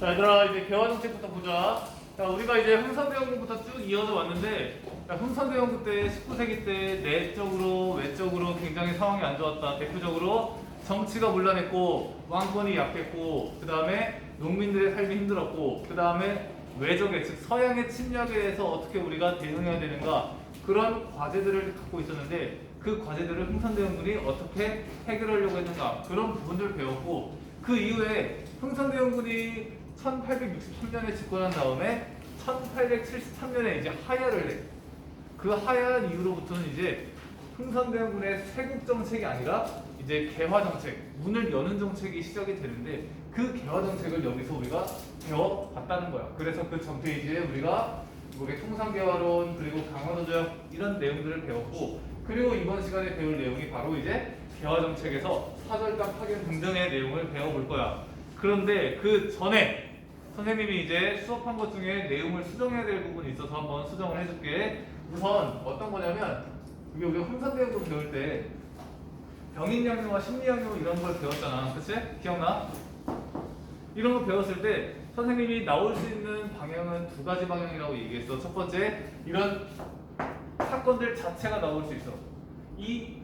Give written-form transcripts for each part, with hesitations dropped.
자, 얘들아, 이제 개화정책부터 보자. 자, 우리가 이제 흥선대원군부터 쭉 이어서 왔는데, 자, 흥선대원군 때 19세기 때 내적으로 외적으로 굉장히 상황이 안 좋았다. 대표적으로 정치가 문란했고 왕권이 약했고, 그 다음에 농민들의 삶이 힘들었고, 그 다음에 외적의 즉 서양의 침략에 대해서 어떻게 우리가 대응해야 되는가, 그런 과제들을 갖고 있었는데 그 과제들을 흥선대원군이 어떻게 해결하려고 했는가, 그런 부분들을 배웠고, 그 이후에 흥선대원군이 1863년에 집권한 다음에 1873년에 이제 하야를 해. 그 하야한 이후로부터는 이제 흥선대원군의 세국 정책이 아니라 이제 개화 정책, 문을 여는 정책이 시작이 되는데, 그 개화 정책을 여기서 우리가 배워봤다는 거야. 그래서 그 전에 이제 우리가 미국의 통상개화론, 그리고 강화도적 이런 내용들을 배웠고, 그리고 이번 시간에 배울 내용이 바로 이제 개화 정책에서 사절단 파견 등등의 내용을 배워볼 거야. 그런데 그 전에 선생님이 이제 수업한 것 중에 내용을 수정해야 될 부분이 있어서 한번 수정을 해줄게. 우선 어떤 거냐면, 우리 흥선대원군 배울 때 병인양요와 심리양요 이런 걸 배웠잖아. 그치? 기억나? 이런 거 배웠을 때 선생님이 나올 수 있는 방향은 두 가지 방향이라고 얘기했어. 첫 번째, 이런 사건들 자체가 나올 수 있어. 이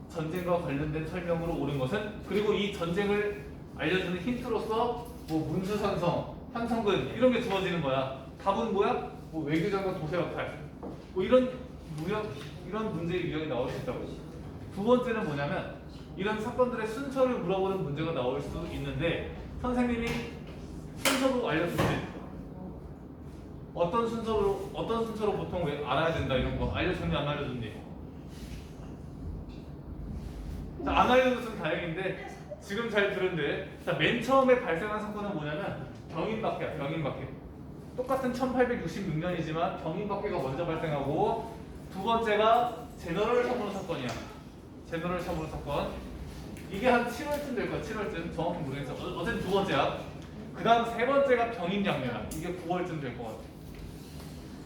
전쟁과 관련된 설명으로 옳은 것은, 그리고 이 전쟁을 알려주는 힌트로서 뭐 문수산성, 한성근 이런 게 주어지는 거야. 답은 뭐야? 뭐 외교장관 도세 역할, 뭐 이런 이런 문제의 유형이 나올 수 있다고. 두 번째는 뭐냐면, 이런 사건들의 순서를 물어보는 문제가 나올 수 있는데, 선생님이 순서도 알려주지. 어떤 순서로 보통 왜 알아야 된다 이런 거 알려줬니 안 알려줬니? 자, 안 알려줘서 다행인데 지금 잘 들은데, 자, 맨 처음에 발생한 사건은 뭐냐면 병인박해야. 병인박해. 똑같은 1866년이지만 병인박해가 먼저 발생하고, 두 번째가 제너럴 셔먼 사건이야. 제너럴 셔먼 사건. 이게 한 7월쯤 될 거야. 7월쯤. 정확히 모르겠어. 어쨌든 두 번째야. 그 다음 세 번째가 병인양요야. 이게 9월쯤 될 것 같아.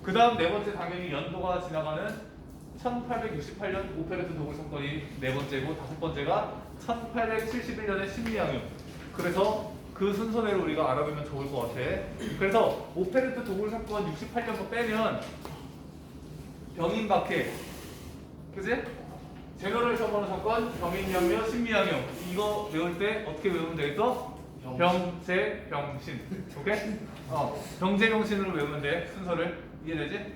그 다음 네 번째 당연히 연도가 지나가는 1868년 오페레트 도굴 사건이 네 번째고, 다섯 번째가 1871년의 심리양요. 그래서 그 순서대로 우리가 알아보면 좋을 것 같아. 그래서 오페레트 도굴 사건 68년 거 빼면 병인박해, 그지? 제너럴 셔먼 사건, 병인양요, 심리양요, 이거 외울 때 어떻게 외우면 되겠어? 병재, 병신. 오케이? 병재, 병신으로 외우면 돼. 순서를. 이해되지?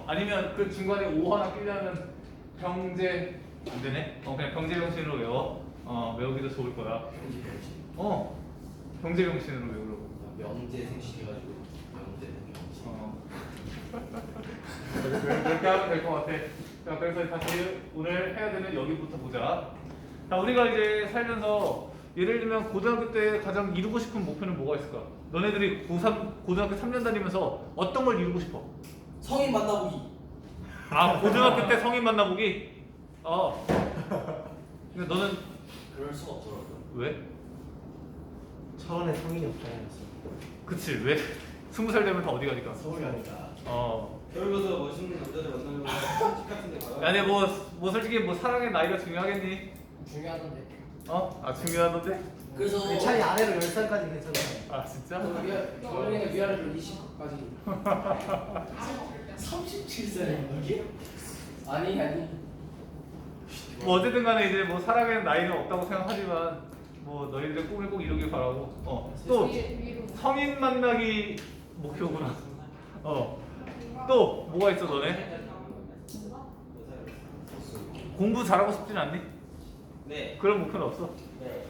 아니면 그 중간에 오 하나 끼려면 병재 안 되네? 그냥 병재, 병신으로 외워. 외우기도 좋을 거야. 병재, 병신으로 외우려고. 명제 생식해가지고 명제 병신. 그렇게 하면 될 것 같아. 자, 그래서 다시 오늘 해야 되는 여기부터 보자. 자, 우리가 이제 살면서 예를 들면 고등학교 때 가장 이루고 싶은 목표는 뭐가 있을까? 너네들이 고등학교 3년 다니면서 어떤 걸 이루고 싶어? 성인 만나보기. 아, 고등학교 때 성인 만나보기? 근데 너는 그럴 수가 없더라고요. 왜? 차원의 성인이 없잖아요. 그치, 왜? 20살 되면 다 어디 가니까? 서울 가니까. 그러면서 멋있는 남자들 만나면 솔직 같은데 가요. 아니 뭐 솔직히 뭐 사랑의 나이가 중요하겠니? 중요하던데. 중요하던데? 그래서 차이 아래로 10살까지 괜찮아요. 아, 진짜? 원래는 위아래로 20까지. 37세네 이게? 아니. 뭐 어쨌든 간에 이제 뭐 사랑의 나이는 없다고 생각하지만, 뭐 너희들의 꿈을 꼭 이루길 바라고. 또 성인 만나기 목표구나. 또 뭐가 있어 너네? 공부 잘하고 싶진 않니? 네. 그런 목표는 없어? 네.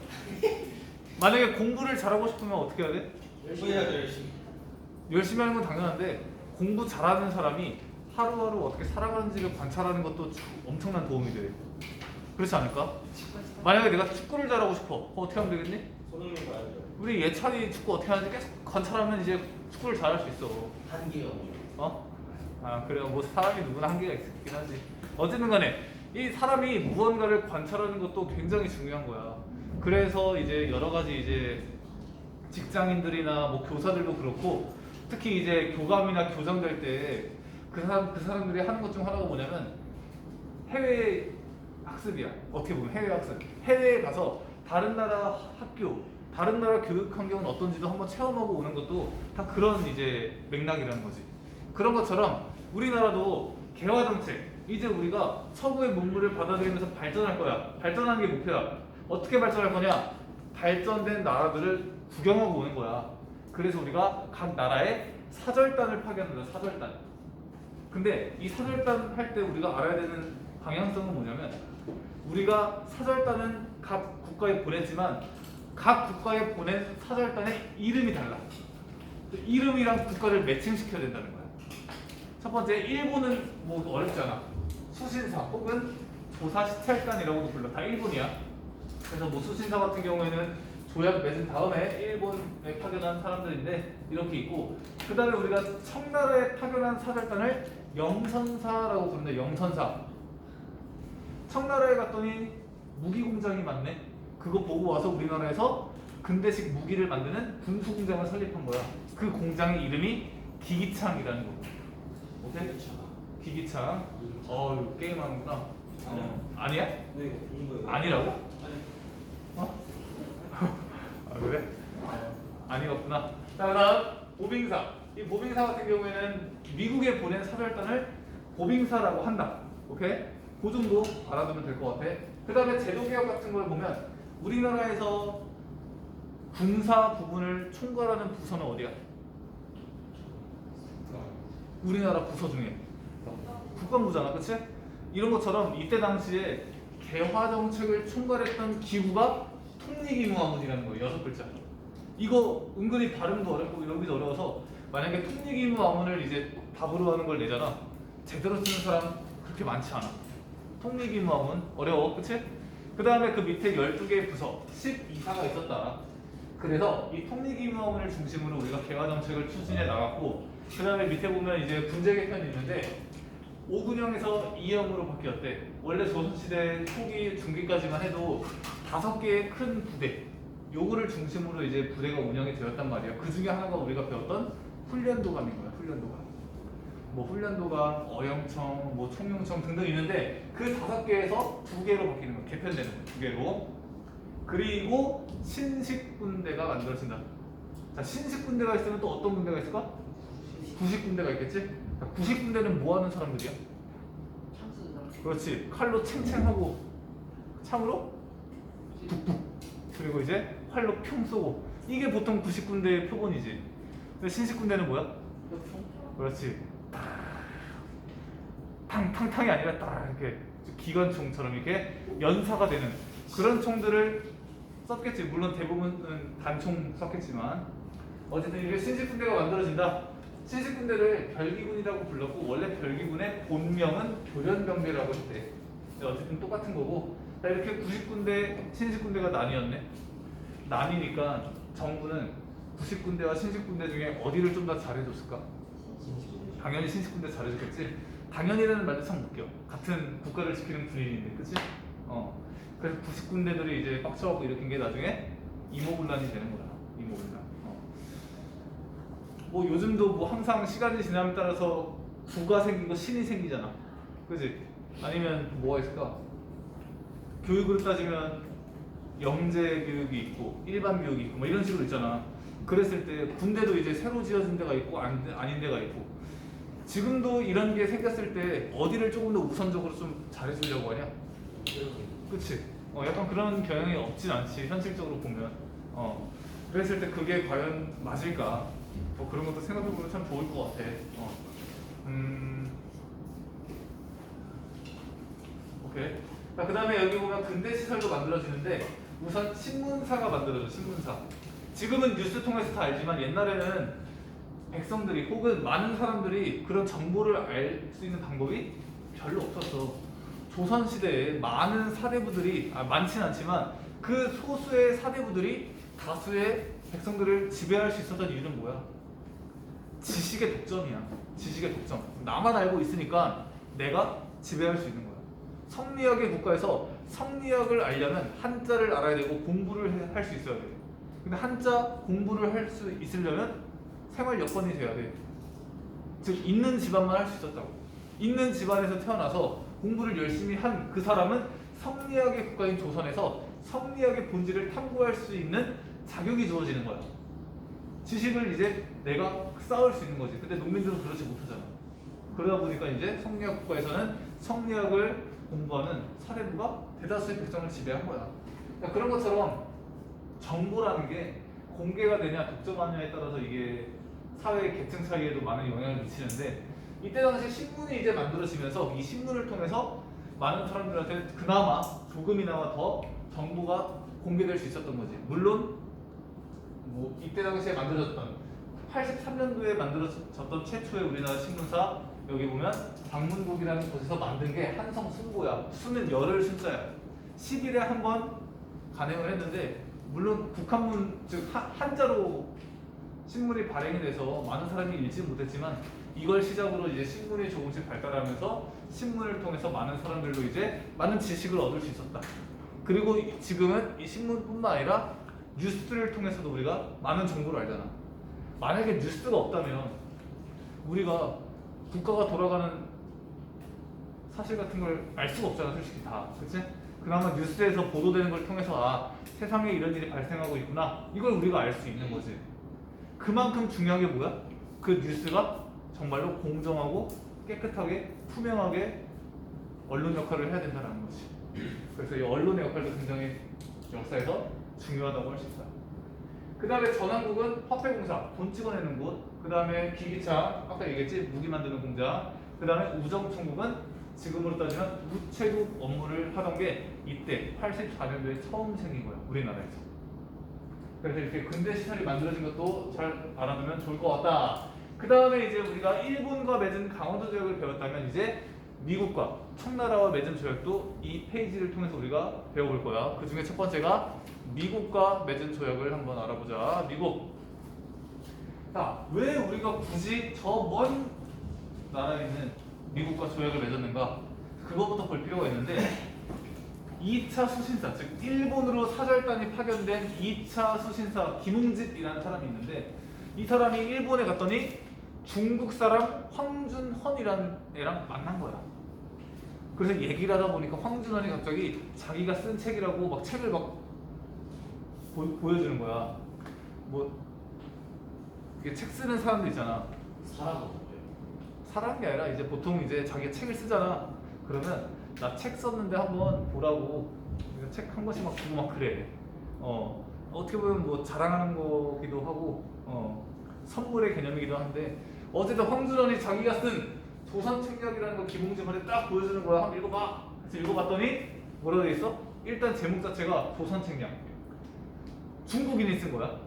만약에 공부를 잘하고 싶으면 어떻게 해야 돼? 열심히 해야죠, 열심히. 열심히 하는 건 당연한데, 공부 잘하는 사람이 하루하루 어떻게 살아가는지를 관찰하는 것도 엄청난 도움이 돼. 그렇지 않을까? 만약에 내가 축구를 잘하고 싶어. 어떻게 하면 되겠니? 손흥민 가야죠. 우리 예찬이 축구 어떻게 하는지 계속 관찰하면 이제 축구를 잘할 수 있어. 한계가 없죠. 그래요. 뭐 사람이 누구나 한계가 있긴 하지. 어쨌든 간에 이 사람이 무언가를 관찰하는 것도 굉장히 중요한 거야. 그래서 이제 여러 가지 이제 직장인들이나 뭐 교사들도 그렇고, 특히 이제 교감이나 교장 될 때 그 사람들이 하는 것 중 하나가 뭐냐면 해외 학습이야. 어떻게 보면 해외 학습. 해외에 가서 다른 나라 학교, 다른 나라 교육 환경은 어떤지도 한번 체험하고 오는 것도 다 그런 이제 맥락이라는 거지. 그런 것처럼 우리나라도 개화 정책, 이제 우리가 서구의 문물을 받아들이면서 발전할 거야. 발전하는 게 목표야. 어떻게 발전할 거냐? 발전된 나라들을 구경하고 오는 거야. 그래서 우리가 각 나라에 사절단을 파견한다. 사절단. 근데 이 사절단 할 때 우리가 알아야 되는 방향성은 뭐냐면, 우리가 사절단은 각 국가에 보냈지만 각 국가에 보낸 사절단의 이름이 달라. 그 이름이랑 국가를 매칭시켜야 된다는 거야. 첫 번째, 일본은 뭐 어렵지 않아. 수신사 혹은 조사시찰단이라고도 불러. 다 일본이야. 그래서 뭐 수신사 같은 경우에는 조약 맺은 다음에 일본에 파견한 사람들인데 이렇게 있고, 그 다음에 우리가 청나라에 파견한 사절단을 영선사라고 부른다. 영선사. 청나라에 갔더니 무기 공장이 많네. 그거 보고 와서 우리나라에서 근대식 무기를 만드는 군수 공장을 설립한 거야. 그 공장의 이름이 기기창이라는 거. 오케이? 기기창. 게임하는구나. 아니야? 네, 좋은 거예요. 아니라고? 아니, 어? 아, 그래? 아니었구나. 자, 그다음 보빙사. 이 보빙사 같은 경우에는 미국에 보낸 사절단을 보빙사라고 한다. 오케이? 그 정도 알아두면 될 것 같아. 그 다음에 제도개혁 같은 걸 보면 우리나라에서 군사 부분을 총괄하는 부서는 어디야? 우리나라 부서 중에 국방부잖아, 그치? 이런 것처럼 이때 당시에 개화 정책을 총괄했던 기구가 통리기무화문이라는 거예요. 6글자. 이거 은근히 발음도 어렵고 여기도 어려워서 만약에 통리기무화문을 이제 답으로 하는 걸 내잖아. 제대로 쓰는 사람 그렇게 많지 않아. 통리기무화문 어려워, 그치? 그 다음에 그 밑에 12개의 부서 12사가 있었다. 그래서 이 통리기무화문을 중심으로 우리가 개화 정책을 추진해 나갔고, 그 다음에 밑에 보면 이제 군제 개편이 있는데 5군형에서 2형으로 바뀌었대. 원래 조선시대 초기 중기까지만 해도 5개의 큰 부대, 요거를 중심으로 이제 부대가 운영이 되었단 말이야. 그 중에 하나가 우리가 배웠던 훈련도감인 거야. 훈련도감. 뭐 훈련도감, 어영청, 뭐 총용청 등등 있는데 그 5개에서 2개로 바뀌는 거야. 개편되는 거야. 2개로. 그리고 신식군대가 만들어진다. 자, 신식군대가 있으면 또 어떤 군대가 있을까? 구식군대가 있겠지? 자, 구식군대는 뭐 하는 사람들이야? 그렇지. 칼로 챙챙하고 창으로 북북. 그리고 이제 활로 평 쏘고. 이게 보통 구식군대의 표본이지. 근데 신식군대는 뭐야? 그렇지. 탕탕탕이 아니라 딱 이렇게 기관총처럼 이렇게 연사가 되는 그런 총들을 썼겠지. 물론 대부분은 단총 썼겠지만 어쨌든 이게 신식군대가 만들어진다. 신식군대를 별기군이라고 불렀고 원래 별기군의 본명은 교련병대라고 했대. 어쨌든 똑같은 거고. 자, 이렇게 구식군대, 신식군대가 나뉘었네. 나뉘니까 정부는 구식군대와 신식군대 중에 어디를 좀 더 잘해줬을까? 당연히 신식군대 잘해줬겠지. 당연히라는 말도 참 웃겨. 같은 국가를 지키는 군인인데, 그치? 그래서 구식군대들이 이제 빡쳐갖고 일으킨 게 나중에 이모군란이 되는 거야. 이모군란. 뭐 요즘도 뭐 항상 시간이 지남에 따라서 부가 생기고 신이 생기잖아. 그치? 아니면 뭐가 있을까? 교육으로 따지면 영재 교육이 있고 일반 교육이 있고 뭐 이런 식으로 있잖아. 그랬을 때 군대도 이제 새로 지어진 데가 있고 아닌 데가 있고. 지금도 이런 게 생겼을 때 어디를 조금 더 우선적으로 좀 잘해주려고 하냐? 그치? 약간 그런 경향이 없진 않지, 현실적으로 보면. 그랬을 때 그게 과연 맞을까? 뭐 그런 것도 생각해보면 참 좋을 것 같아. 오케이. 그 다음에 여기 보면 근대시설도 만들어지는데 우선 신문사가 만들어져. 신문사. 지금은 뉴스 통해서 다 알지만 옛날에는 백성들이 혹은 많은 사람들이 그런 정보를 알 수 있는 방법이 별로 없었어. 조선시대에 많은 사대부들이 많진 않지만 그 소수의 사대부들이 다수의 백성들을 지배할 수 있었던 이유는 뭐야? 지식의 독점이야. 지식의 독점. 나만 알고 있으니까 내가 지배할 수 있는 거야. 성리학의 국가에서 성리학을 알려면 한자를 알아야 되고 공부를 할 수 있어야 돼. 근데 한자 공부를 할 수 있으려면 생활 여건이 돼야 돼. 즉 있는 집안만 할 수 있었다고. 있는 집안에서 태어나서 공부를 열심히 한 그 사람은 성리학의 국가인 조선에서 성리학의 본질을 탐구할 수 있는 자격이 주어지는 거야. 지식을 이제 내가 쌓을 수 있는 거지. 근데 농민들은 그렇지 못하잖아. 그러다 보니까 이제 성리학 국가에서는 성리학을 공부하는 사대부가 대다수의 백성을 지배한 거야. 그러니까 그런 것처럼 정보라는 게 공개가 되냐 독점하느냐에 따라서 이게 사회 계층 차이에도 많은 영향을 미치는데, 이때 당시 신문이 이제 만들어지면서 이 신문을 통해서 많은 사람들한테 그나마 조금이나마 더 정보가 공개될 수 있었던 거지. 물론 뭐 이때 당시에 만들어졌던 83년도에 만들어졌던 최초의 우리나라 신문사, 여기 보면 방문국이라는 곳에서 만든 게 한성 순보야. 수는 열흘 순자야. 10일에 한 번 간행을 했는데, 물론 북한문 즉 한자로 신문이 발행이 돼서 많은 사람이 읽지 못했지만, 이걸 시작으로 이제 신문이 조금씩 발달하면서 신문을 통해서 많은 사람들도 이제 많은 지식을 얻을 수 있었다. 그리고 지금은 이 신문뿐만 아니라 뉴스를 통해서도 우리가 많은 정보를 알잖아. 만약에 뉴스가 없다면 우리가 국가가 돌아가는 사실 같은 걸 알 수가 없잖아, 솔직히 다. 그치? 그나마 뉴스에서 보도되는 걸 통해서 아, 세상에 이런 일이 발생하고 있구나, 이걸 우리가 알 수 있는 거지. 그만큼 중요한 게 뭐야? 그 뉴스가 정말로 공정하고 깨끗하게 투명하게 언론 역할을 해야 된다는 거지. 그래서 이 언론의 역할도 굉장히 역사에서 중요하다고 할 수 있다. 그 다음에 전환국은 화폐공사, 돈 찍어내는 곳. 그 다음에 기기차, 아까 얘기했지, 무기 만드는 공장. 그 다음에 우정총국은 지금으로 따지면 우체국 업무를 하던 게 이때 84년도에 처음 생긴 거야, 우리나라에서. 그래서 이렇게 근대 시설이 만들어진 것도 잘 알아두면 좋을 것 같다. 그 다음에 이제 우리가 일본과 맺은 강원도 조약을 배웠다면, 이제 미국과 청나라와 맺은 조약도 이 페이지를 통해서 우리가 배워볼 거야. 그 중에 첫 번째가 미국과 맺은 조약을 한번 알아보자. 미국. 자, 왜 우리가 굳이 저 먼 나라에 있는 미국과 조약을 맺었는가? 그거부터 볼 필요가 있는데, 2차 수신사, 즉 일본으로 사절단이 파견된 2차 수신사 김웅집이라는 사람이 있는데, 이 사람이 일본에 갔더니 중국 사람 황준헌이라는 애랑 만난 거야. 그래서 얘기를 하다 보니까 황준헌이 갑자기 자기가 쓴 책이라고 막 책을 막 보여주는 거야. 뭐 이게 책 쓰는 사람들 있잖아. 사람은 뭐예요? 사람이 아니라 이제 보통 이제 자기가 책을 쓰잖아. 그러면 나 책 썼는데 한번 보라고 책 한 권씩 막 주고 막 그래. 어떻게 보면 뭐 자랑하는 거기도 하고 선물의 개념이기도 한데, 어쨌든 황준헌이 자기가 쓴 조선책략이라는 걸 김웅집한테 딱 보여주는 거야. 한번 읽어봐. 그래서 읽어봤더니 뭐라고 돼 있어? 일단 제목 자체가 조선책략. 중국인이 쓴 거야.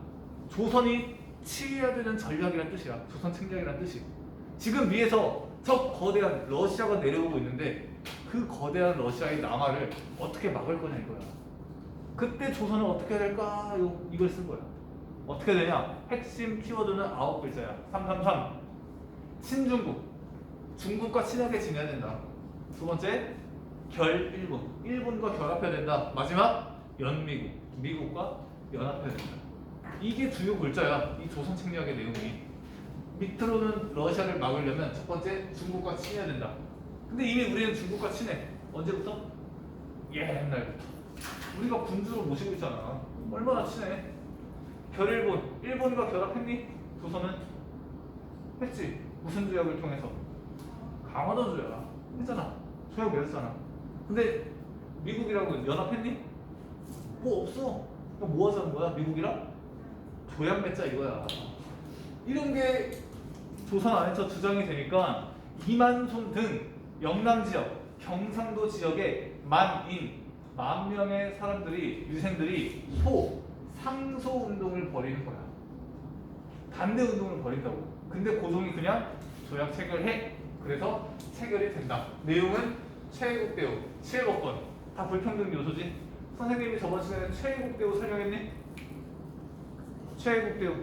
조선이 치해야 되는 전략이란 뜻이야. 조선책략이란 뜻이. 지금 위에서 저 거대한 러시아가 내려오고 있는데, 그 거대한 러시아의 남하를 어떻게 막을 거냐 이거야. 그때 조선은 어떻게 해야 될까? 이걸 쓴 거야. 어떻게 되냐? 핵심 키워드는 9글자야. 333. 친중국. 중국과 친하게 지내야 된다. 두 번째, 결일본. 일본과 결합해야 된다. 마지막, 연미국. 미국과 연합해야 된다. 이게 주요 글자야. 이 조선 책략의 내용이. 밑으로는 러시아를 막으려면 첫 번째, 중국과 친해야 된다. 근데 이미 우리는 중국과 친해. 언제부터? 옛날부터. 우리가 군주로 모시고 있잖아. 얼마나 친해. 결일본. 일본과 결합했니? 조선은? 했지. 무슨 조약을 통해서? 강화도 조약 했잖아. 조약 맺었잖아. 근데 미국이라고 연합했니? 뭐 없어. 그럼 뭐 하자는 거야? 미국이랑? 조약 맺자 이거야. 이런 게 조선 안에서 주장이 되니까 이만손 등 영남 지역, 경상도 지역에 만 명의 사람들이, 유생들이 상소 운동을 벌이는 거야. 반대 운동을 벌인다고. 근데 고종이 그냥 조약 체결해. 그래서 체결이 된다. 내용은 최애국 대우, 치해법권. 다 불평등 요소지. 선생님이 저번 시간에 최애국 대우 설명했니? 최애국 대우.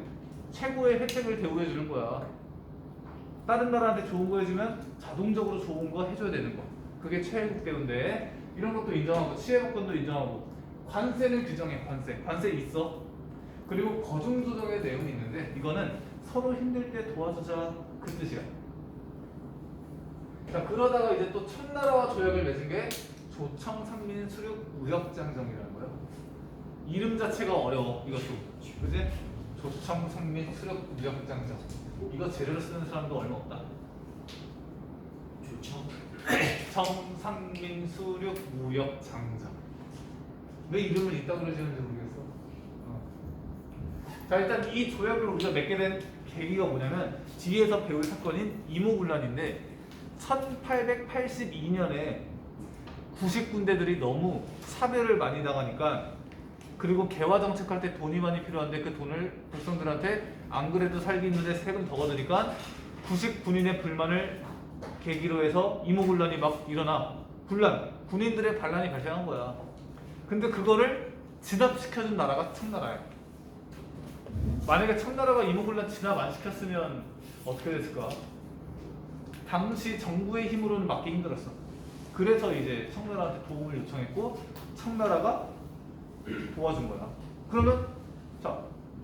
최고의 혜택을 대우해 주는 거야. 다른 나라한테 좋은 거 해주면 자동적으로 좋은 거 해줘야 되는 거. 그게 최애국 대우인데, 이런 것도 인정하고 치해법권도 인정하고, 관세는 규정해. 관세 있어. 그리고 거중조정의 내용이 있는데, 이거는 서로 힘들 때 도와주자, 그 뜻이야. 자, 그러다가 이제 또 청나라와 조약을 맺은 게 조청상민수륙 무역장정이라는 거야. 이름 자체가 어려워. 이것도 그지? 조청, 성민, 수력, 무역장자. 이거 재료로 쓰는 사람도 얼마 없다. 좋죠. 정상민, 수력, 무역장자. 왜 이름을 이따 그러시는지 모르겠어. 자, 일단 이 조약을 우리가 맺게 된 계기가 뭐냐면 뒤에서 배울 사건인 이모군란인데 1882년에 구식군대들이 너무 차별을 많이 당하니까, 그리고 개화 정책할 때 돈이 많이 필요한데 그 돈을 백성들한테 안 그래도 살기 힘든데 세금 더 걷으니까 구식 군인의 불만을 계기로 해서 이모군란이 막 일어나. 군란, 군인들의 반란이 발생한 거야. 근데 그거를 진압시켜준 나라가 청나라야. 만약에 청나라가 이모군란 진압 안 시켰으면 어떻게 됐을까? 당시 정부의 힘으로는 막기 힘들었어. 그래서 이제 청나라한테 도움을 요청했고 청나라가 도와준 거야. 그러면 자,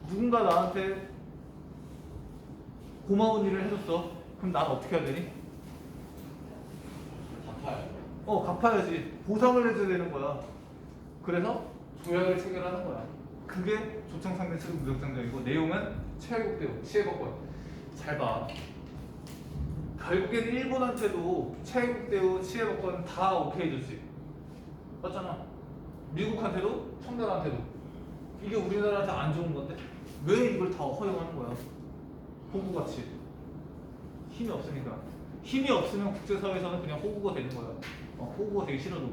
누군가 나한테 고마운 일을 해줬어. 그럼 난 어떻게 해야 되니? 갚아요. 갚아야지. 보상을 해줘야 되는 거야. 그래서 조약을 체결하는 거야. 그게 조청상대 수립 무역장정이고, 내용은 최애국대우, 치해법권. 잘 봐. 결국엔 일본한테도 최애국대우, 치해법권 다 오케이 해줬지. 맞잖아. 미국한테도, 청나라한테도. 이게 우리나라한테 안 좋은 건데 왜 이걸 다 허용하는 거야? 호구같이. 힘이 없으니까. 힘이 없으면 국제사회에서는 그냥 호구가 되는 거야. 호구가 되기 싫어도.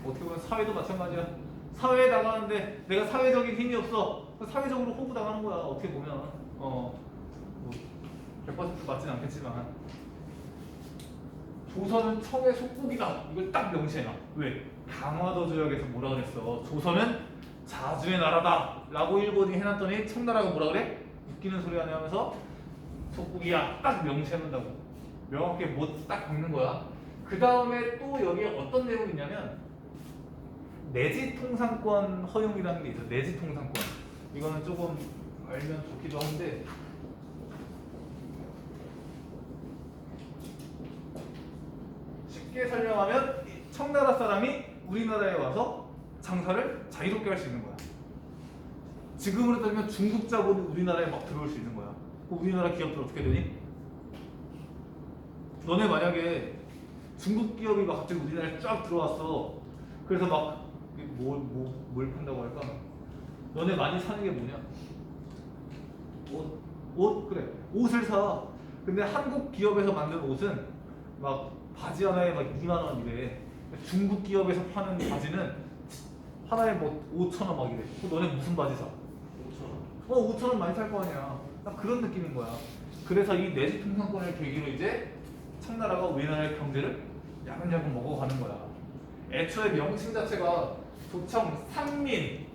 어떻게 보면 사회도 마찬가지야. 사회에 나가는데 내가 사회적인 힘이 없어. 사회적으로 호구 당하는 거야. 어떻게 보면. 뭐 100% 맞진 않겠지만. 조선은 청의 속국이다. 이걸 딱 명시해놔. 왜? 강화도 조약에서 뭐라 그랬어? 조선은 자주의 나라다 라고 일본이 해놨더니 청나라가 뭐라 그래? 웃기는 소리 하네 하면서 속국이야. 딱 명시해놓는다고. 명확하게 못 딱 박는 거야. 그 다음에 또 여기에 어떤 내용이 있냐면 내지 통상권 허용이라는 게 있어. 내지 통상권. 이거는 조금 알면 좋기도 한데, 쉽게 설명하면 청나라 사람이 우리나라에 와서 장사를 자유롭게 할 수 있는 거야. 지금으로 따지면 중국 자본이 우리나라에 막 들어올 수 있는 거야. 그럼 우리나라 기업들 어떻게 되니? 너네 만약에 중국 기업이 막 갑자기 우리나라에 쫙 들어왔어. 그래서 막 뭘 판다고 할까? 너네 많이 사는 게 뭐냐? 옷? 그래. 옷을 사. 근데 한국 기업에서 만든 옷은 막 바지 하나에 막 2만 원 이래. 중국 기업에서 파는 바지는 하나에 뭐 5,000원 막 이래. 그럼 너네 무슨 바지 사? 5,000원. 5,000원 많이 살 거 아니야. 딱 그런 느낌인 거야. 그래서 이 내지 통상권을 계기로 이제 청나라가 우리나라의 경제를 야금야금 먹어가는 거야. 애초에 명칭 자체가 조청, 상민,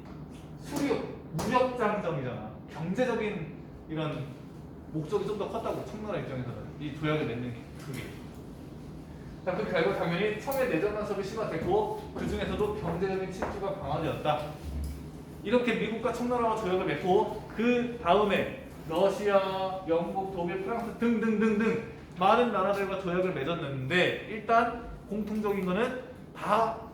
수륙, 무역장정이잖아. 경제적인 이런 목적이 좀 더 컸다고, 청나라 입장에서는. 이 조약을 맺는 게 그게. 자, 그 결과 당연히 청의 내정 간섭이 심화됐고 그 중에서도 경제적인 침투가 강화되었다. 이렇게 미국과 청나라와 조약을 맺고 그 다음에 러시아, 영국, 독일, 프랑스 등등등등 많은 나라들과 조약을 맺었는데, 일단 공통적인 거는 다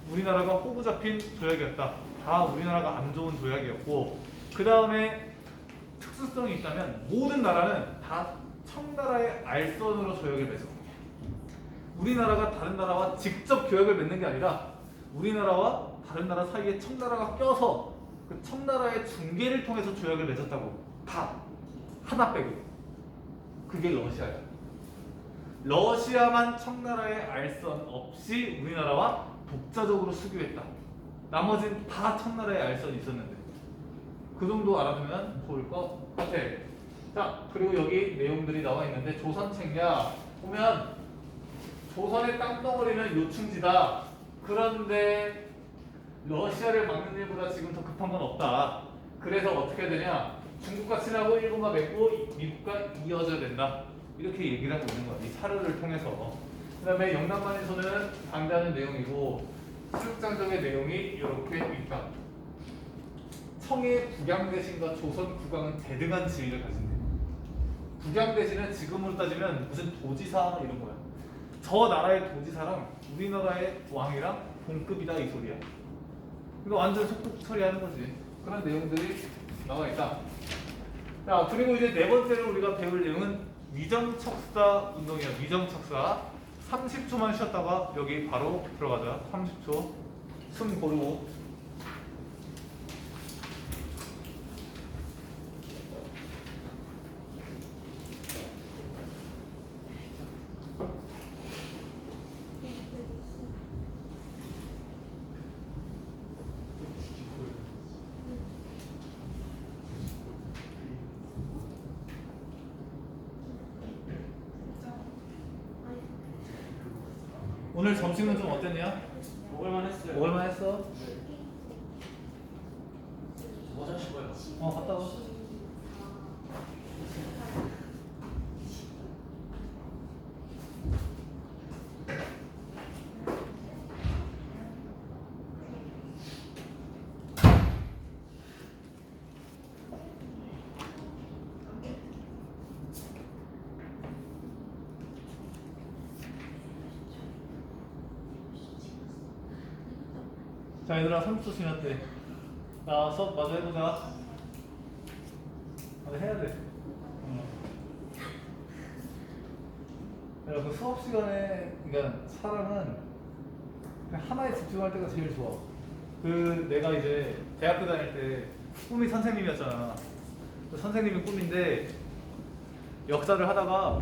우리나라가 호구 잡힌 조약이었다. 다 우리나라가 안 좋은 조약이었고, 그 다음에 특수성이 있다면 모든 나라는 다 청나라의 알선으로 조약을 맺어. 우리나라가 다른 나라와 직접 조약을 맺는 게 아니라 우리나라와 다른 나라 사이에 청나라가 껴서 그 청나라의 중개를 통해서 조약을 맺었다고. 다 하나 빼고. 그게 러시아야. 러시아만 청나라의 알선 없이 우리나라와 독자적으로 수교했다. 나머지는 다 청나라의 알선이 있었는데. 그 정도 알아두면 좋을 것 같아. 자, 그리고 여기 내용들이 나와 있는데, 조선책야 보면 조선의 땅덩어리는 요충지다. 그런데 러시아를 막는 일보다 지금 더 급한 건 없다. 그래서 어떻게 해야 되냐? 중국과 친하고 일본과 맺고 미국과 이어져야 된다. 이렇게 얘기를 하고 있는 거야. 이 사료를 통해서. 그 다음에 영남만에서는 반대하는 내용이고, 수륙장정의 내용이 이렇게 있다. 청의 북양대신과 조선 국왕은 대등한 지위를 가진대. 북양대신은 지금으로 따지면 무슨 도지사 이런 거야. 저 나라의 도지사랑 우리나라의 왕이랑 동급이다 이 소리야. 이거 완전 속독 처리하는 거지. 그런 내용들이 나와 있다. 자, 그리고 이제 네 번째로 우리가 배울 내용은 위정척사 운동이야. 위정척사. 30초만 쉬었다가 여기 바로 들어가자. 30초. 숨 고르고. 오늘 점심은 좀 어땠냐? 먹을만 했어요. 먹을만 했어? 뭐 자실 거예요? 갔다 와. 자, 얘들아 30초 지났대. 나 수업 마저 해보자. 마저 해야 돼. 그 수업 시간에, 그러니까 사람은 그냥 하나에 집중할 때가 제일 좋아. 내가 이제 대학교 다닐 때 꿈이 선생님이었잖아. 그 선생님이 꿈인데 역사를 하다가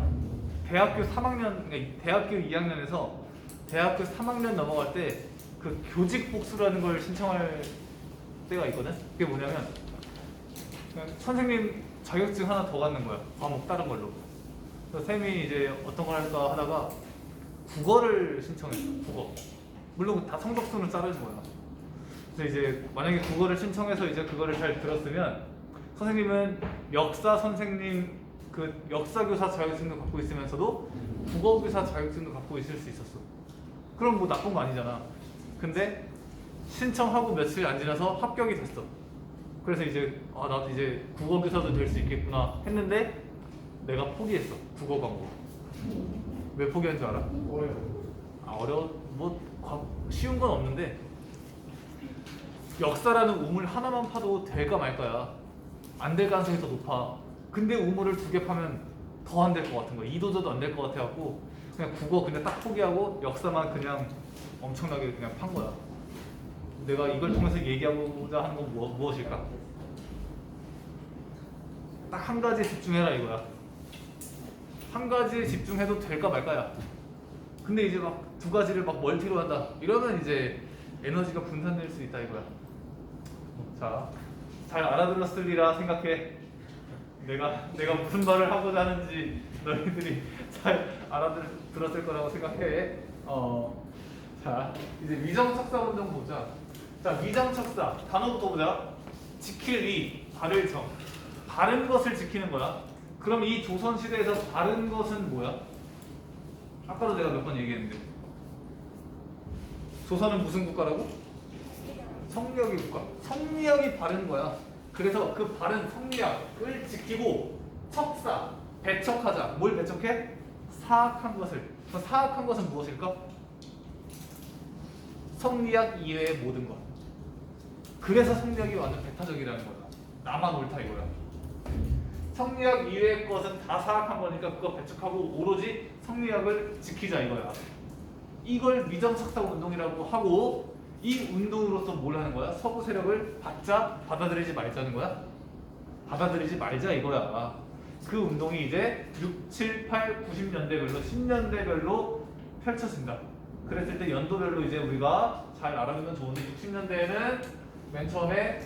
대학교 3학년, 그러니까 대학교 2학년에서 대학교 3학년 넘어갈 때 그 교직 복수라는 걸 신청할 때가 있거든. 그게 뭐냐면 그냥 선생님 자격증 하나 더 갖는 거야. 과목 다른 걸로. 그래서 쌤이 이제 어떤 걸 할까 하다가 국어를 신청했어. 국어. 물론 다 성적순을 자르는 거야. 그래서 이제 만약에 국어를 신청해서 이제 그거를 잘 들었으면 선생님은 역사 선생님 그 역사교사 자격증도 갖고 있으면서도 국어교사 자격증도 갖고 있을 수 있었어. 그럼 뭐 나쁜 거 아니잖아. 근데 신청하고 며칠 안 지나서 합격이 됐어. 그래서 이제 나도 이제 국어교사도 될 수 있겠구나 했는데 내가 포기했어. 국어 광고. 왜 포기한 줄 알아? 어려워. 뭐 쉬운 건 없는데 역사라는 우물 하나만 파도 될까 말까야. 안 될 가능성이 더 높아. 근데 우물을 2개 파면 더 안 될 것 같은 거야. 이도저도 안 될 것 같아갖고 그냥 국어 그냥 딱 포기하고 역사만 그냥 엄청나게 그냥 판 거야. 내가 이걸 통해서 얘기하고자 하는 건 무엇일까? 딱 한 가지에 집중해라 이거야. 한 가지에 집중해도 될까 말까야. 근데 이제 막 2가지를 막 멀티로 한다. 이러면 이제 에너지가 분산될 수 있다 이거야. 자, 잘 알아들었으리라 생각해. 내가 무슨 말을 하고자 하는지 너희들이 잘 알아들었을 거라고 생각해. 자, 이제 위정척사 운동 보자. 자, 위정척사 단어부터 보자. 지킬 위, 바를 정. 바른 것을 지키는 거야. 그럼 이 조선 시대에서 바른 것은 뭐야? 아까도 내가 몇 번 얘기했는데. 조선은 무슨 국가라고? 성리학의 국가. 성리학이 바른 거야. 그래서 그 바른 성리학을 지키고 척사, 배척하자. 뭘 배척해? 사악한 것을. 그 사악한 것은 무엇일까? 성리학 이외의 모든 것. 그래서 성리학이 완전 배타적이라는 거야. 나만 옳다 이거야. 성리학 이외의 것은 다 사악한 거니까 그거 배척하고 오로지 성리학을 지키자 이거야. 이걸 위정척사 운동이라고 하고 이 운동으로서 뭘 하는 거야? 서구 세력을 받아들이지 말자는 거야? 받아들이지 말자 이거야. 그 운동이 이제 6, 7, 8, 90년대별로 10년대별로 펼쳐진다. 그랬을 때 연도별로 이제 우리가 잘 알아두면 좋은데 60년대에는 맨 처음에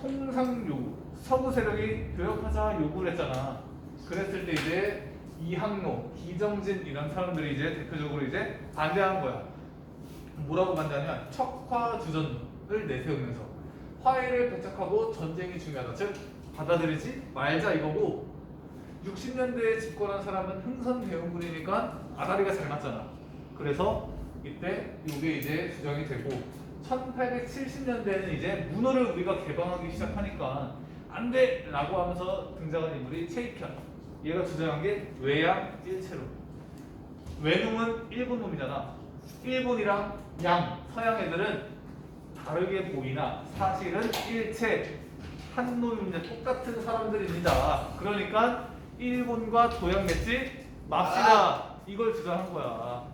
통상 요구, 서구 세력이 교역하자 요구를 했잖아. 그랬을 때 이제 이항로, 기정진 이런 사람들이 이제 대표적으로 이제 반대한 거야. 뭐라고 반대하냐면 척화주전을 내세우면서 화해를 배척하고 전쟁이 중요하다. 즉 받아들이지 말자 이거고 60년대에 집권한 사람은 흥선대원군이니까 아다리가 잘 맞잖아. 그래서 이때 이게 이제 주장이 되고 1870년대에는 이제 문호를 우리가 개방하기 시작하니까 안 돼라고 하면서 등장한 인물이 체익현. 얘가 주장한 게 외양 일체론. 외놈은 일본 놈이잖아. 일본이랑 양 서양 애들은 다르게 보이나 사실은 일체 한 놈입니다. 똑같은 사람들입니다. 그러니까 일본과 도양 맺지 맙시다. 이걸 주장한 거야.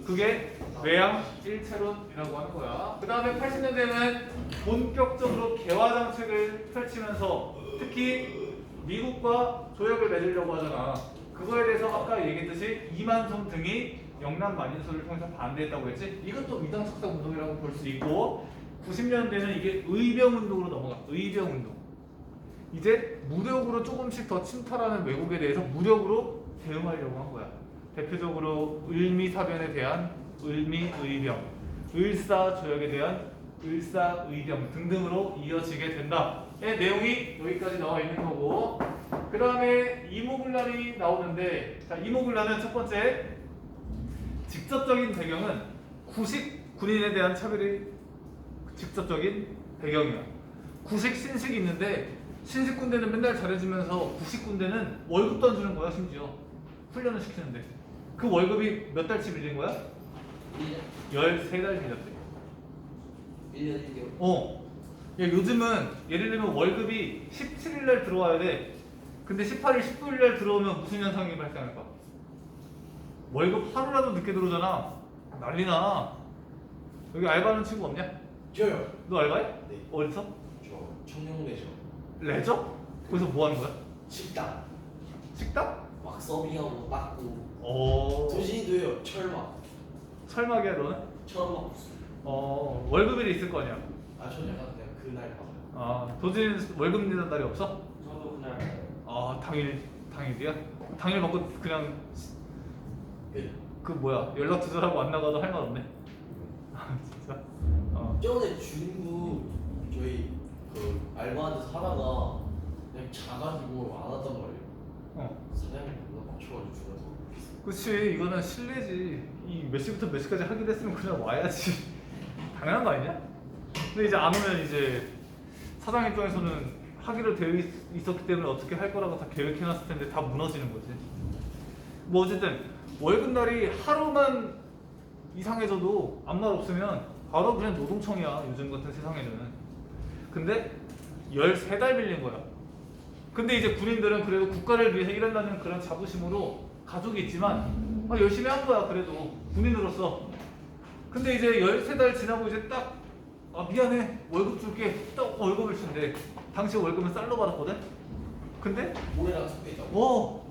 그게 외양 일체론이라고 하는 거야. 그 다음에 80년대는 본격적으로 개화 정책을 펼치면서 특히 미국과 조약을 맺으려고 하잖아. 그거에 대해서 아까 얘기했듯이 이만송 등이 영남 만인소를 통해서 반대했다고 했지. 이것도 위장척사 운동이라고 볼 수 있고 90년대는 이게 의병운동으로 넘어가. 의병운동. 이제 무력으로 조금씩 더 침탈하는 왜곡에 대해서 무력으로 대응하려고 한 거야. 대표적으로 을미사변에 대한 을미의병, 을사조약에 대한 을사의병 등등으로 이어지게 된다의 내용이 여기까지 나와 있는 거고, 그 다음에 이모군란이 나오는데, 자, 이모군란은 첫 번째 직접적인 배경은 구식 군인에 대한 차별이 직접적인 배경이야. 구식 신식이 있는데 신식 군대는 맨날 잘해주면서 구식 군대는 월급도 안 주는 거야. 심지어 훈련을 시키는데 그 월급이 몇 달치 밀린 거야? 13달 밀렸대. 1년 1개월. 야, 요즘은 예를 들면 월급이 17일 날 들어와야 돼. 근데 18일, 19일 날 들어오면 무슨 현상이 발생할까? 월급 하루라도 늦게 들어오잖아. 난리나. 여기 알바하는 친구 없냐? 저요. 너 알바해? 네. 어디서? 저 청룡대죠. 레저? 거기서 뭐 하는 거야? 식당. 식당? 막 서빙하고 닦고. 도시 도시도 해요. 철막. 설마게 너는? 철막. 월급일이 있을 거 아니야? 아, 저는 약간 그냥 그날 봐요. 도진 월급 내는 날이 없어? 저도 그날 봐요. 당일이야? 당일 먹고 그냥 네. 그 뭐야 연락 두절하고 안 나가도 할 말 없네. 진짜. 저번에 중국 저희 그 알바하는 사다가 그냥 자가지고 안 왔단 말이에요. 사장님 누가 맞춰가지고 줄여서. 그렇지, 이거는 실례지. 이 몇 시부터 몇 시까지 하기로 했으면 그냥 와야지. 당연한 거 아니냐? 근데 이제 안 오면 이제 사장 입장에서는 하기로 되어 있었기 때문에 어떻게 할 거라고 다 계획해놨을 텐데 다 무너지는 거지. 뭐 어쨌든 월급날이 하루만 이상해져도 아무 말 없으면 바로 그냥 노동청이야, 요즘 같은 세상에는. 근데 13달 밀린 거야. 근데 이제 군인들은 그래도 국가를 위해서 일한다는 그런 자부심으로 가족이 있지만 열심히 한 거야, 그래도 군인으로서. 근데 이제 13달 지나고 이제 딱 미안해 월급 줄게 딱 월급을 준대. 당시 월급은 쌀로 받았거든. 근데 모래랑 섞여 있다고.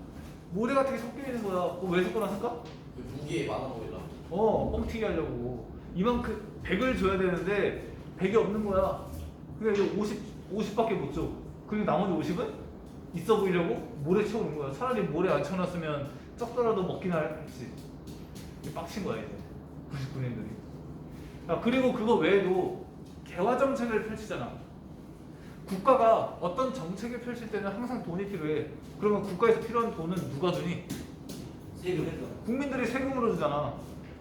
모래 같은 게 섞여 있는 거야. 그거 왜 섞어 놨을까? 그 무게 많아 보이라. 뻥튀기 하려고. 이만큼 100을 줘야 되는데 100이 없는 거야. 그러니까 이제 50밖에 못 줘. 그리고 나머지 50은 있어 보이려고 모래 채우는 거야. 차라리 모래 안 쳐놨으면 적더라도 먹긴 할지. 빡친 거야 이제 99년들이. 그리고 그거 외에도 개화 정책을 펼치잖아. 국가가 어떤 정책을 펼칠 때는 항상 돈이 필요해. 그러면 국가에서 필요한 돈은 누가 주니? 세금에서. 국민들이 세금으로 주잖아.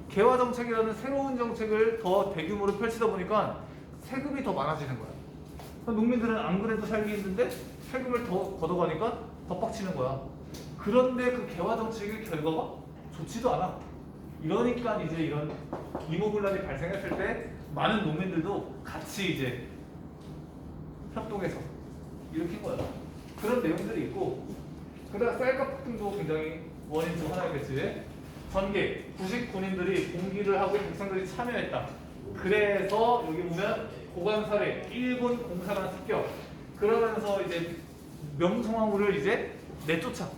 개화 정책이라는 새로운 정책을 더 대규모로 펼치다 보니까 세금이 더 많아지는 거야. 농민들은 안 그래도 살기 힘든데 세금을 더 걷어가니까 더 빡치는 거야. 그런데 그 개화 정책의 결과가 좋지도 않아. 이러니까 이제 이런 이모군란이 발생했을 때 많은 농민들도 같이 이제 협동해서 일으킨 거야. 그런 내용들이 있고, 그다음 쌀값 폭등도 굉장히 원인 중 하나겠지. 전개, 구식 군인들이 공기를 하고 백성들이 참여했다. 그래서 여기 보면 고관사례, 일본 공사관 습격. 그러면서 이제 명성황후를 이제 내쫓아.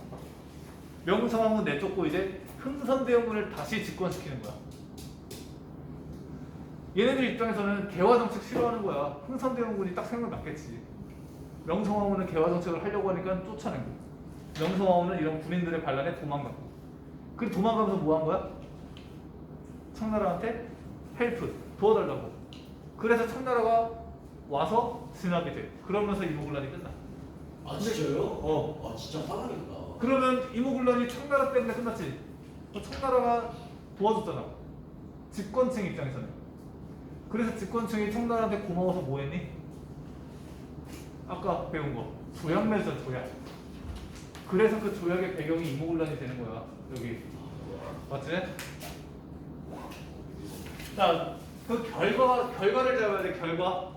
명성황후 내쫓고 이제 흥선대원군을 다시 집권시키는 거야. 얘네들 입장에서는 개화 정책 싫어하는 거야. 흥선대원군이 딱 생각났겠지. 명성황후는 개화 정책을 하려고 하니까 쫓아낸 거야. 명성황후는 이런 군인들의 반란에 도망갔고. 그 도망가면서 뭐 한 거야? 청나라한테 헬프, 도와달라고. 그래서 청나라가 와서 진압이 돼. 그러면서 이모군란이 끝나. 아, 진짜요? 아, 진짜 화나겠다. 그러면 이모군란이 청나라 때문에 끝났지. 청나라가 도와줬잖아. 집권층 입장에서는. 그래서 집권층이 청나라한테 고마워서 뭐 했니? 아까 배운 거. 조약 맺었 조약. 그래서 그 조약의 배경이 이모군란이 되는 거야. 여기. 맞지? 자, 그 결과를 잡아야 돼. 결과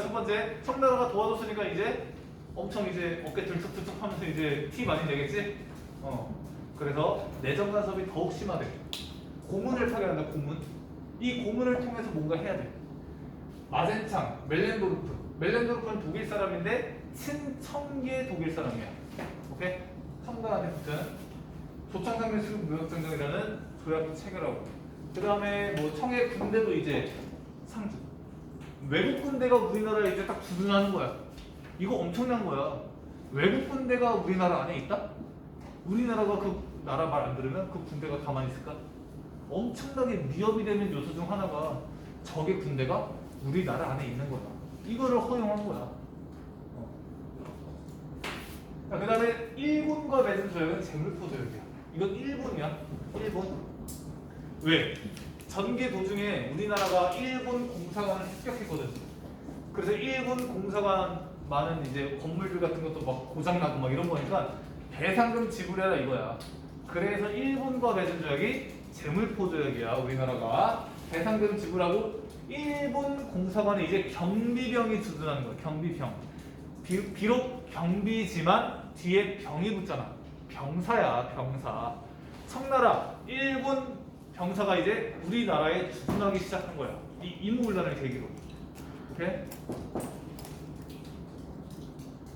첫 번째. 청나라가 도와줬으니까 이제 엄청 이제 어깨 들쭉들쭉 하면서 이제 티 많이 내겠지? 그래서 내정 간섭이 더욱 심하대. 고문을 타게 한다. 고문. 이 고문을 통해서 뭔가 해야 돼. 마젠창, 멜렌도르프는 독일 사람인데 친청계 독일 사람이야. 오케이? 청나라한테 붙은 조창상민수급 무역장정이라는 조약도 체결하고. 그 다음에 뭐 청해 군대도 이제 상주. 외국 군대가 우리나라에 이제 딱 주둔하는 거야. 이거 엄청난 거야. 외국 군대가 우리나라 안에 있다? 우리나라가 그 나라 말 안 들으면 그 군대가 가만히 있을까? 엄청나게 위협이 되는 요소 중 하나가 적의 군대가 우리나라 안에 있는 거야. 이거를 허용한 거야. 그 다음에 일본과 맺은 조약은 재물포 조약이야. 이건 일본이야. 일본. 왜? 전개 도중에 우리나라가 일본 공사관을 습격했거든. 그래서 일본 공사관 많은 이제 건물들 같은 것도 막 고장나고 막 이런 거니까 배상금 지불해라 이거야. 그래서 일본과 맺은 조약이 재물포 조약이야. 우리나라가 배상금 지불하고 일본 공사관에 이제 경비병이 주둔하는 거야. 경비병. 비록 경비지만 뒤에 병이 붙잖아. 병사야, 병사. 청나라 일본 병사가 이제 우리나라에 주둔하기 시작한 거야. 이 임무훈련을 계기로. 오케이?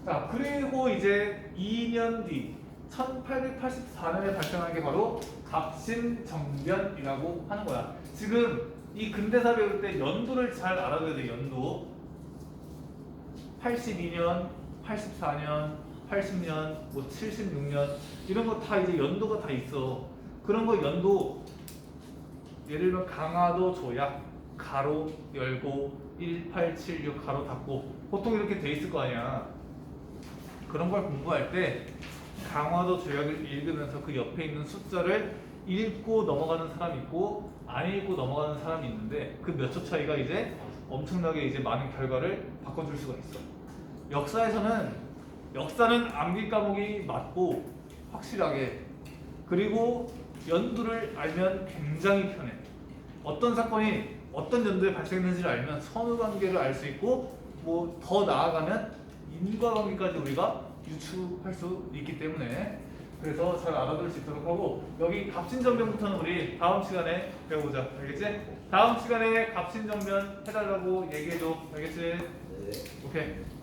자, 그리고 이제 2년 뒤 1884년에 발생한 게 바로 갑신정변이라고 하는 거야. 지금 이 근대사 배울 때 연도를 잘 알아둬야 돼. 연도 82년, 84년, 80년, 뭐 76년 이런 거 다 이제 연도가 다 있어. 그런 거 연도 예를 들면 강화도 조약 가로 열고 1876 가로 닫고 보통 이렇게 돼 있을 거 아니야. 그런 걸 공부할 때 강화도 조약을 읽으면서 그 옆에 있는 숫자를 읽고 넘어가는 사람이 있고 안 읽고 넘어가는 사람이 있는데 그 몇 초 차이가 이제 엄청나게 이제 많은 결과를 바꿔줄 수가 있어. 역사는 암기 과목이 맞고 확실하게 그리고 연도를 알면 굉장히 편해. 어떤 사건이 어떤 연도에 발생했는지를 알면 선후관계를 알 수 있고 뭐 더 나아가면 인과관계까지 우리가 유추할 수 있기 때문에 그래서 잘 알아둘 수 있도록 하고 여기 갑신정변부터는 우리 다음 시간에 배워보자. 알겠지? 다음 시간에 갑신정변 해달라고 얘기해줘. 알겠지? 네. 오케이.